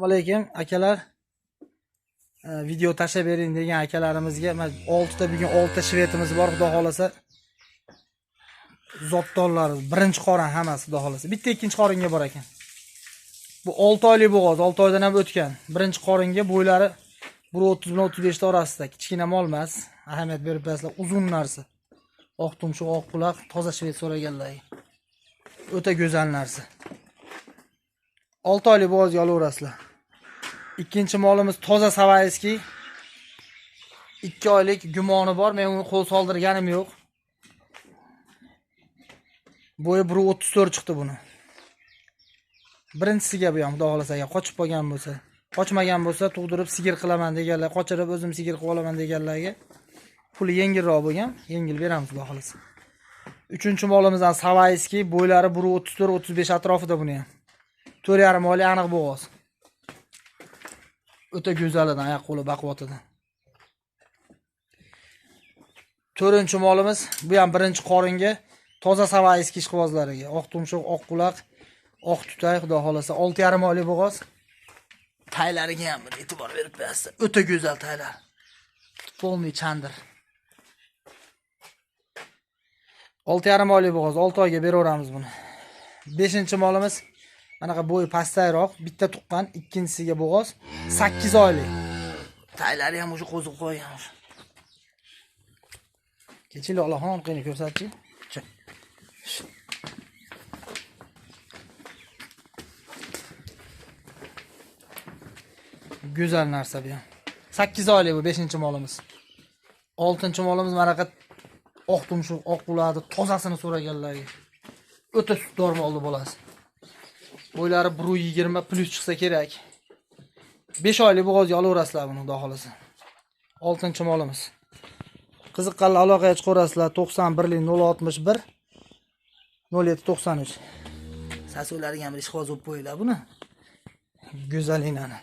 Assalomu alaykum akalar. Video tashlab bering degan akalarimizga 6 ta bugun 6 ta shvetimiz bor, xudo xolasa. Zotdonlar birinchi qorin hammasi, xudo xolasa. Bitta ikkinchi qoringa bor ekan. Bu 6 oylik bo'g'oz, 6 oydan ham o'tgan. Birinchi qoringa bo'ylari 1.30 bilan 35 ta orasida. Kichkina mol emas, ahamiyat berib berasizlar, uzun narsa. Oq tumshuq, oq quloq, toza shvet so'raganlar. O'ta go'zal narsa. 6 oylik bo'g'ozga olaverasizlar. Ikkinchi molimiz toza savayski. 2 oylik gumoni bor, men uni qo'l soldirganim yo'q. Bo'yi 1.34 chiqdi buni. Birinchisiga bu ham xudo xolasa, qochib qolgan bo'lsa, qochmagan bo'lsa, tug'dirib sigir qilaman deganlar, qochirib o'zim sigir qilib olaman deganlarga puli yengilroq bo'lgan, yengil beramiz xudo xolasa. Uchinchi molimizdan savayski, bo'ylari 1.34-35 atrofida buni ham. 4,5 oylik aniq bo'g'oz. O'ta go'zalidan, oyoq qo'li baquvvatidan. To'rtinchi molimiz, bu ham birinchi qoringa, toza savayski ishqibozlariga, oq tumshuq, oq quloq, oq tutay, xudo xolasa 6,5 oylik bo'g'oz. Taylariga ham bir e'tibor berib berasiz. O'ta go'zal taylar. Polniy chandir. 6,5 oylik bo'g'oz, 6 oyga beraveramiz buni. 5-chi molimiz anaqa bo'yi pastayroq, bitta tuqqan, ikkinchisiga bo'g'oz, 8 oylik. Taylari ham o'sha qo'zib qo'ygan. Kechinglar Allohon qiyni ko'rsatchi. Go'zal narsa bu ham. 8 oylik bu 5-chi molimiz. 6-chi molimiz manaqa oq tumshuq, oq quloqni tozasini so'raganlarga. O'ta sutdor molni bo'lasi. Bo'ylari 1.20 plus chiqsa kerak. 5 oylik bo'g'ozga olaverasizlar buni, xudo xolasa. 6-chi molimiz. Qiziqqanlar aloqaga chiqarasizlar 91 061 0793. Sasolariga ham ishqoz bo'lib qo'yinglar buni. Go'zalinani.